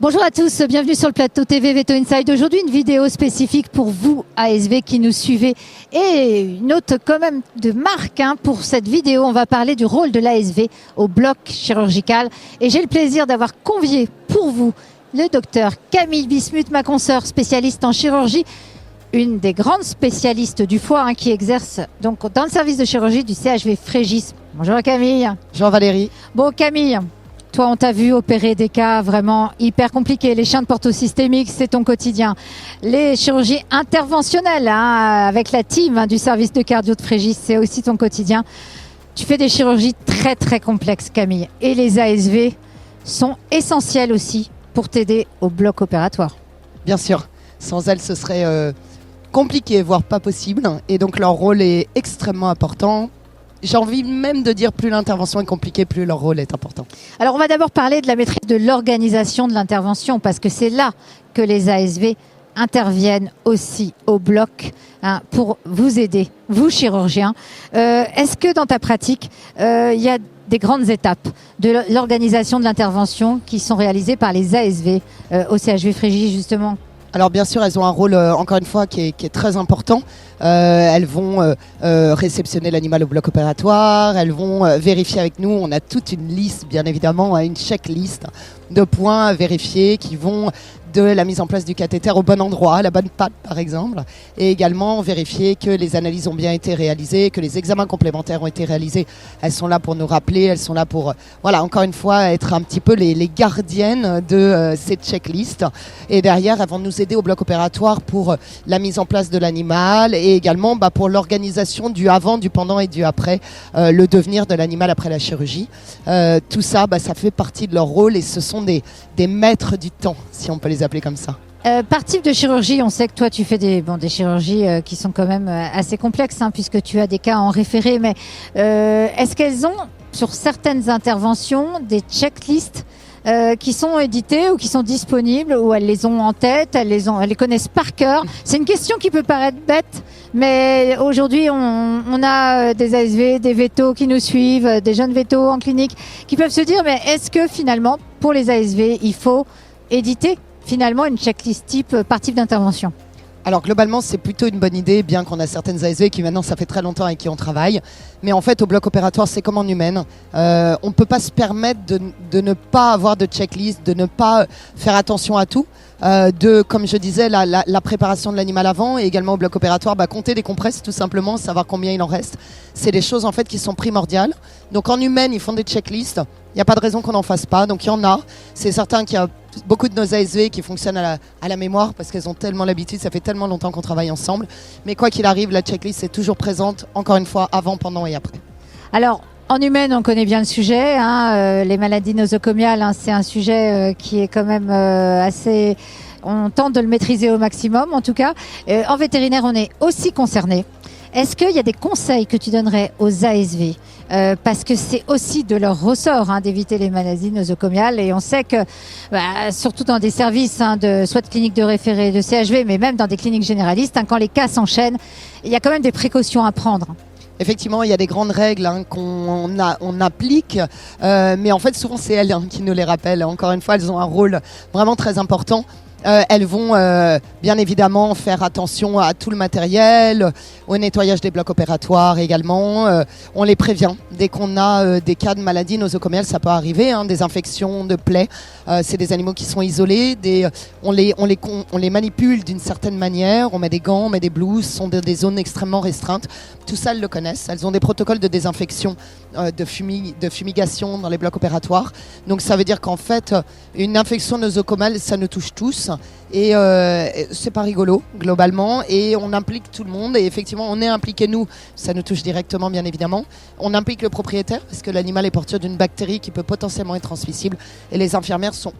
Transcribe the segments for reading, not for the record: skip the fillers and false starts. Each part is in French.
Bonjour à tous, bienvenue sur le plateau TV Veto Inside. Aujourd'hui, une vidéo spécifique pour vous, ASV, qui nous suivez. Et une autre quand même de marque pour cette vidéo. On va parler du rôle de l'ASV au bloc chirurgical. Et j'ai le plaisir d'avoir convié pour vous le docteur Camille Bismuth, ma consoeur spécialiste en chirurgie, une des grandes spécialistes du foie qui exerce donc dans le service de chirurgie du CHV Frégis. Bonjour Camille. Bonjour Valérie. Bon Camille, toi, on t'a vu opérer des cas vraiment hyper compliqués. Les chiens de portosystémique, c'est ton quotidien. Les chirurgies interventionnelles, avec la team du service de cardio de Frégis, c'est aussi ton quotidien. Tu fais des chirurgies très, très complexes, Camille. Et les ASV sont essentiels aussi pour t'aider au bloc opératoire. Bien sûr. Sans elles, ce serait compliqué, voire pas possible. Et donc, leur rôle est extrêmement important. J'ai envie même de dire plus l'intervention est compliquée, plus leur rôle est important. Alors, on va d'abord parler de la maîtrise de l'organisation de l'intervention parce que c'est là que les ASV interviennent aussi au bloc pour vous aider, vous chirurgiens. Est-ce que dans ta pratique, il y a des grandes étapes de l'organisation de l'intervention qui sont réalisées par les ASV au CHV Frégis justement? Alors bien sûr, elles ont un rôle, encore une fois, qui est très important. Elles vont réceptionner l'animal au bloc opératoire, elles vont vérifier avec nous. On a toute une liste, bien évidemment, une checklist de points à vérifier qui vont de la mise en place du cathéter au bon endroit, à la bonne patte par exemple, et également vérifier que les analyses ont bien été réalisées, que les examens complémentaires ont été réalisés. Elles sont là pour nous rappeler, elles sont là pour, voilà, encore une fois, être un petit peu les gardiennes de cette checklist. Et derrière, elles vont nous aider au bloc opératoire pour la mise en place de l'animal et également pour l'organisation du avant, du pendant et du après, le devenir de l'animal après la chirurgie. Tout ça, ça fait partie de leur rôle et ce sont des maîtres du temps, si on peut les appeler comme ça. Par type de chirurgie, on sait que toi tu fais des chirurgies qui sont quand même assez complexes puisque tu as des cas en référé, mais est-ce qu'elles ont sur certaines interventions des checklists qui sont éditées ou qui sont disponibles, ou elles les ont en tête, elles les connaissent par cœur? C'est une question qui peut paraître bête, mais aujourd'hui on a des ASV, des vétos qui nous suivent, des jeunes vétos en clinique qui peuvent se dire mais est-ce que finalement pour les ASV il faut éditer finalement une checklist type par type d'intervention? Alors globalement, c'est plutôt une bonne idée, bien qu'on a certaines ASV qui maintenant, ça fait très longtemps avec qui on travaille. Mais en fait, au bloc opératoire, c'est comme en humaine. On ne peut pas se permettre de ne pas avoir de checklist, de ne pas faire attention à tout. Comme je disais, la préparation de l'animal avant et également au bloc opératoire, compter des compresses tout simplement, savoir combien il en reste. C'est des choses en fait qui sont primordiales. Donc en humaine, ils font des checklists. Il n'y a pas de raison qu'on n'en fasse pas. Donc il y en a. C'est certain qu'il y a beaucoup de nos ASV qui fonctionnent à la mémoire parce qu'elles ont tellement l'habitude, ça fait tellement longtemps qu'on travaille ensemble. Mais quoi qu'il arrive, la checklist est toujours présente, encore une fois, avant, pendant et après. Alors, en humaine, on connaît bien le sujet. Les maladies nosocomiales, c'est un sujet qui est quand même assez... On tente de le maîtriser au maximum, en tout cas. En vétérinaire, on est aussi concerné. Est-ce qu'il y a des conseils que tu donnerais aux ASV parce que c'est aussi de leur ressort d'éviter les maladies nosocomiales, et on sait que surtout dans des services soit de cliniques de référé, de CHV, mais même dans des cliniques généralistes, quand les cas s'enchaînent, il y a quand même des précautions à prendre. Effectivement, il y a des grandes règles qu'on applique, mais en fait souvent c'est elles qui nous les rappellent. Encore une fois, elles ont un rôle vraiment très important. Elles vont bien évidemment faire attention à tout le matériel, au nettoyage des blocs opératoires également. On les prévient dès qu'on a des cas de maladies nosocomiales, ça peut arriver, des infections de plaies. C'est des animaux qui sont isolés, on les manipule d'une certaine manière, on met des gants, on met des blouses, ce sont des zones extrêmement restreintes. Tout ça, elles le connaissent. Elles ont des protocoles de désinfection, de fumigation dans les blocs opératoires. Donc ça veut dire qu'en fait, une infection nosocomiale, ça nous touche tous. Et c'est pas rigolo globalement, et on implique tout le monde, et effectivement on est impliqué, nous ça nous touche directement bien évidemment, on implique le propriétaire parce que l'animal est porteur d'une bactérie qui peut potentiellement être transmissible, et les infirmières sont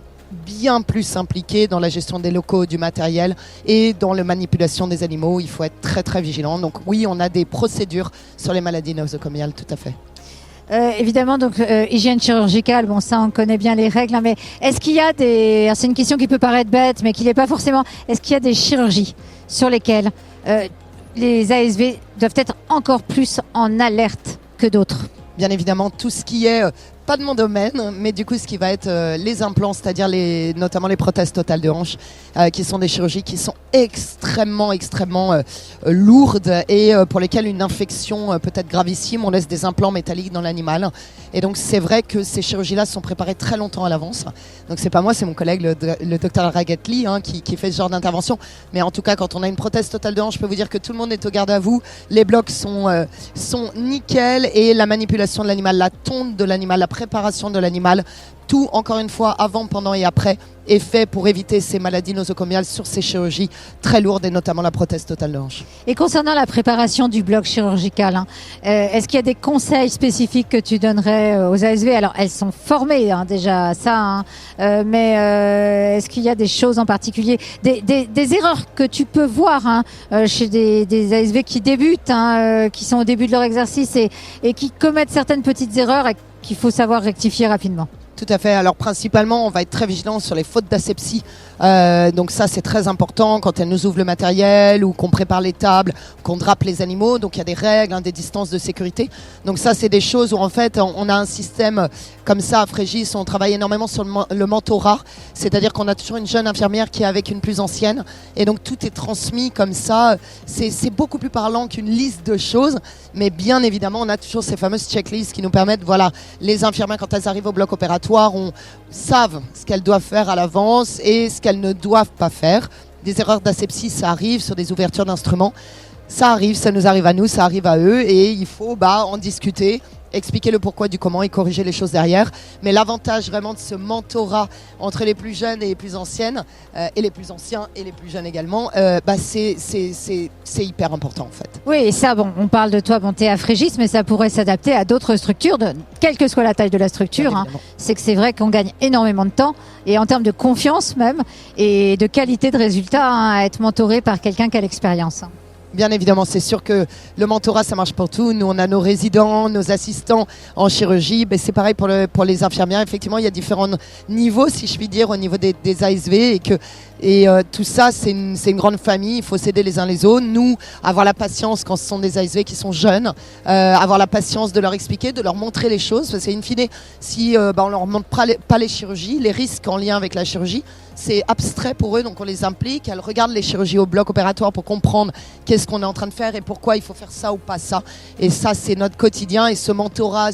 bien plus impliquées dans la gestion des locaux, du matériel et dans la manipulation des animaux. Il faut être très très vigilant. Donc oui, on a des procédures sur les maladies nosocomiales, tout à fait. Évidemment, donc hygiène chirurgicale, bon ça on connaît bien les règles, mais est-ce qu'il y a alors, c'est une question qui peut paraître bête, mais qui n'est pas forcément, est-ce qu'il y a des chirurgies sur lesquelles les ASV doivent être encore plus en alerte que d'autres? Bien évidemment, tout ce qui est pas de mon domaine, mais du coup, ce qui va être les implants, c'est-à-dire notamment les prothèses totales de hanche, qui sont des chirurgies qui sont extrêmement lourdes et pour lesquelles une infection peut être gravissime. On laisse des implants métalliques dans l'animal. Et donc, c'est vrai que ces chirurgies-là sont préparées très longtemps à l'avance. Donc, c'est pas moi, c'est mon collègue, le docteur Ragatli, qui fait ce genre d'intervention. Mais en tout cas, quand on a une prothèse totale de hanche, je peux vous dire que tout le monde est au garde à vous. Les blocs sont nickel et la manipulation de l'animal, la tonte de l'animal, la préparation de l'animal, tout, encore une fois, avant, pendant et après, est fait pour éviter ces maladies nosocomiales sur ces chirurgies très lourdes et notamment la prothèse totale de hanche. Et concernant la préparation du bloc chirurgical, est-ce qu'il y a des conseils spécifiques que tu donnerais aux ASV? Alors, elles sont formées déjà à ça, mais est-ce qu'il y a des choses en particulier, des erreurs que tu peux voir chez des ASV qui débutent, qui sont au début de leur exercice et qui commettent certaines petites erreurs et qu'il faut savoir rectifier rapidement? Tout à fait. Alors principalement, on va être très vigilant sur les fautes d'asepsie. Donc ça, c'est très important quand elles nous ouvrent le matériel ou qu'on prépare les tables, qu'on drape les animaux. Donc il y a des règles, des distances de sécurité. Donc ça, c'est des choses où en fait, on a un système comme ça à Frégis. On travaille énormément sur le mentorat. C'est-à-dire qu'on a toujours une jeune infirmière qui est avec une plus ancienne. Et donc tout est transmis comme ça. C'est beaucoup plus parlant qu'une liste de choses. Mais bien évidemment, on a toujours ces fameuses checklists qui nous permettent, voilà, les infirmières, quand elles arrivent au bloc opératoire, savent ce qu'elles doivent faire à l'avance et ce qu'elles ne doivent pas faire. Des erreurs d'asepsie, ça arrive sur des ouvertures d'instruments. Ça arrive, ça nous arrive à nous, ça arrive à eux et il faut en discuter, expliquer le pourquoi du comment et corriger les choses derrière. Mais l'avantage vraiment de ce mentorat entre les plus jeunes et les plus anciennes, et les plus anciens et les plus jeunes également, c'est hyper important en fait. Oui, et ça, on parle de toi, tu es à Frégis, mais ça pourrait s'adapter à d'autres structures, quelle que soit la taille de la structure. C'est que c'est vrai qu'on gagne énormément de temps et en termes de confiance même et de qualité de résultat à être mentoré par quelqu'un qui a l'expérience. Bien évidemment, c'est sûr que le mentorat, ça marche pour tout. Nous, on a nos résidents, nos assistants en chirurgie. C'est pareil pour les infirmières. Effectivement, il y a différents niveaux, si je puis dire, au niveau des ASV. Et tout ça, c'est une grande famille. Il faut s'aider les uns les autres. Nous, avoir la patience quand ce sont des ASV qui sont jeunes, avoir la patience de leur expliquer, de leur montrer les choses. Parce qu'in fine, si on leur montre pas les chirurgies, les risques en lien avec la chirurgie, c'est abstrait pour eux, donc on les implique. Elles regardent les chirurgies au bloc opératoire pour comprendre qu'est-ce qu'on est en train de faire et pourquoi il faut faire ça ou pas ça. Et ça, c'est notre quotidien. Et ce mentorat,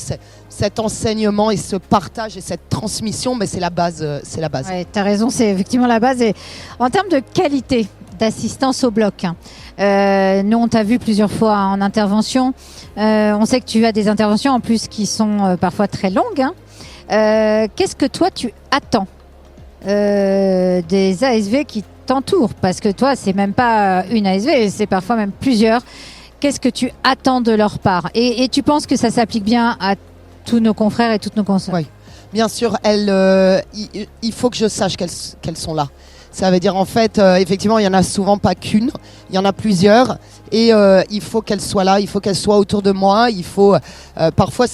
cet enseignement et ce partage et cette transmission, c'est la base. Ouais, tu as raison, c'est effectivement la base. Et en termes de qualité d'assistance au bloc, nous, on t'a vu plusieurs fois en intervention. On sait que tu as des interventions en plus qui sont parfois très longues. Qu'est-ce que toi, tu attends des ASV qui t'entourent, parce que toi c'est même pas une ASV, c'est parfois même plusieurs. Qu'est-ce que tu attends de leur part et tu penses que ça s'applique bien à tous nos confrères et toutes nos consoeurs? Oui, bien sûr, il faut que je sache qu'elles sont là. Ça veut dire en fait, effectivement, il n'y en a souvent pas qu'une, il y en a plusieurs et il faut qu'elles soient là, il faut qu'elles soient autour de moi. Il faut, parfois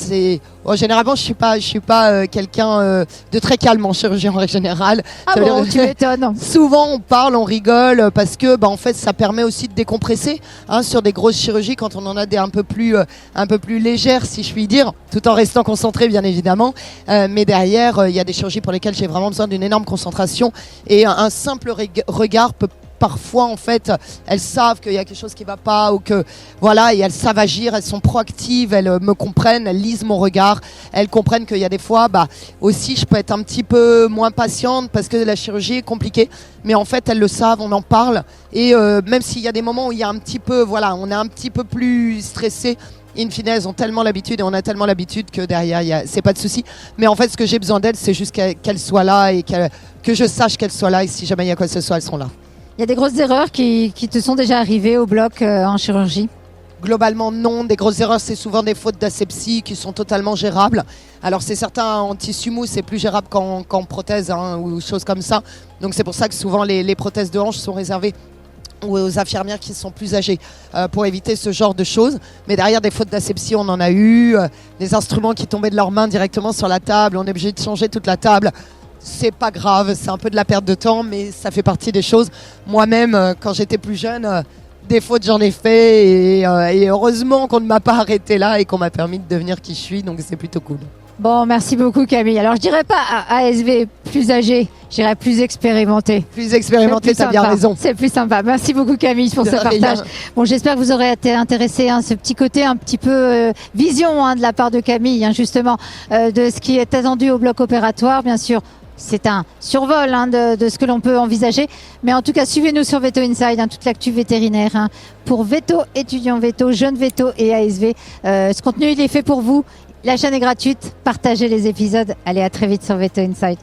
généralement je suis pas quelqu'un de très calme en chirurgie en règle générale. Ah bon, tu m'étonnes. Souvent on parle, on rigole parce que en fait ça permet aussi de décompresser sur des grosses chirurgies quand on en a des un peu plus légères, si je puis dire, tout en restant concentré bien évidemment. Mais derrière il y a des chirurgies pour lesquelles j'ai vraiment besoin d'une énorme concentration et un simple regard peut parfois en fait elles savent qu'il y a quelque chose qui va pas ou que voilà, et elles savent agir, elles sont proactives, elles me comprennent, elles lisent mon regard, elles comprennent qu'il y a des fois aussi je peux être un petit peu moins patiente parce que la chirurgie est compliquée, mais en fait elles le savent, on en parle et même s'il y a des moments où il y a un petit peu on est un petit peu plus stressé, in fine, elles ont tellement l'habitude et on a tellement l'habitude que derrière, c'est pas de souci. Mais en fait, ce que j'ai besoin d'elles, c'est juste qu'elles soient là et que je sache qu'elles soient là et si jamais il y a quoi que ce soit, elles seront là. Il y a des grosses erreurs qui te sont déjà arrivées au bloc en chirurgie? Globalement, non. Des grosses erreurs, c'est souvent des fautes d'asepsie qui sont totalement gérables. Alors, c'est certain, en tissu mou, c'est plus gérable qu'en prothèse ou choses comme ça. Donc, c'est pour ça que souvent, les prothèses de hanche sont réservées aux infirmières qui sont plus âgées pour éviter ce genre de choses. Mais derrière des fautes d'asepsie, on en a eu. Des instruments qui tombaient de leurs mains directement sur la table. On est obligé de changer toute la table. C'est pas grave, c'est un peu de la perte de temps, mais ça fait partie des choses. Moi-même, quand j'étais plus jeune, des fautes j'en ai fait et heureusement qu'on ne m'a pas arrêté là et qu'on m'a permis de devenir qui je suis, donc c'est plutôt cool. Bon, merci beaucoup Camille. Alors je dirais pas ASV plus âgé, je dirais plus expérimenté. Plus expérimenté, t'as bien raison. C'est plus sympa. Merci beaucoup Camille pour ce partage. Bon, j'espère que vous aurez été intéressés, ce petit côté un petit peu vision de la part de Camille, justement, de ce qui est attendu au bloc opératoire, bien sûr. C'est un survol de ce que l'on peut envisager. Mais en tout cas, suivez-nous sur Veto Inside, toute l'actu vétérinaire. Pour Veto, étudiants Veto, jeunes Veto et ASV. Ce contenu, il est fait pour vous. La chaîne est gratuite. Partagez les épisodes. Allez, à très vite sur Veto Inside.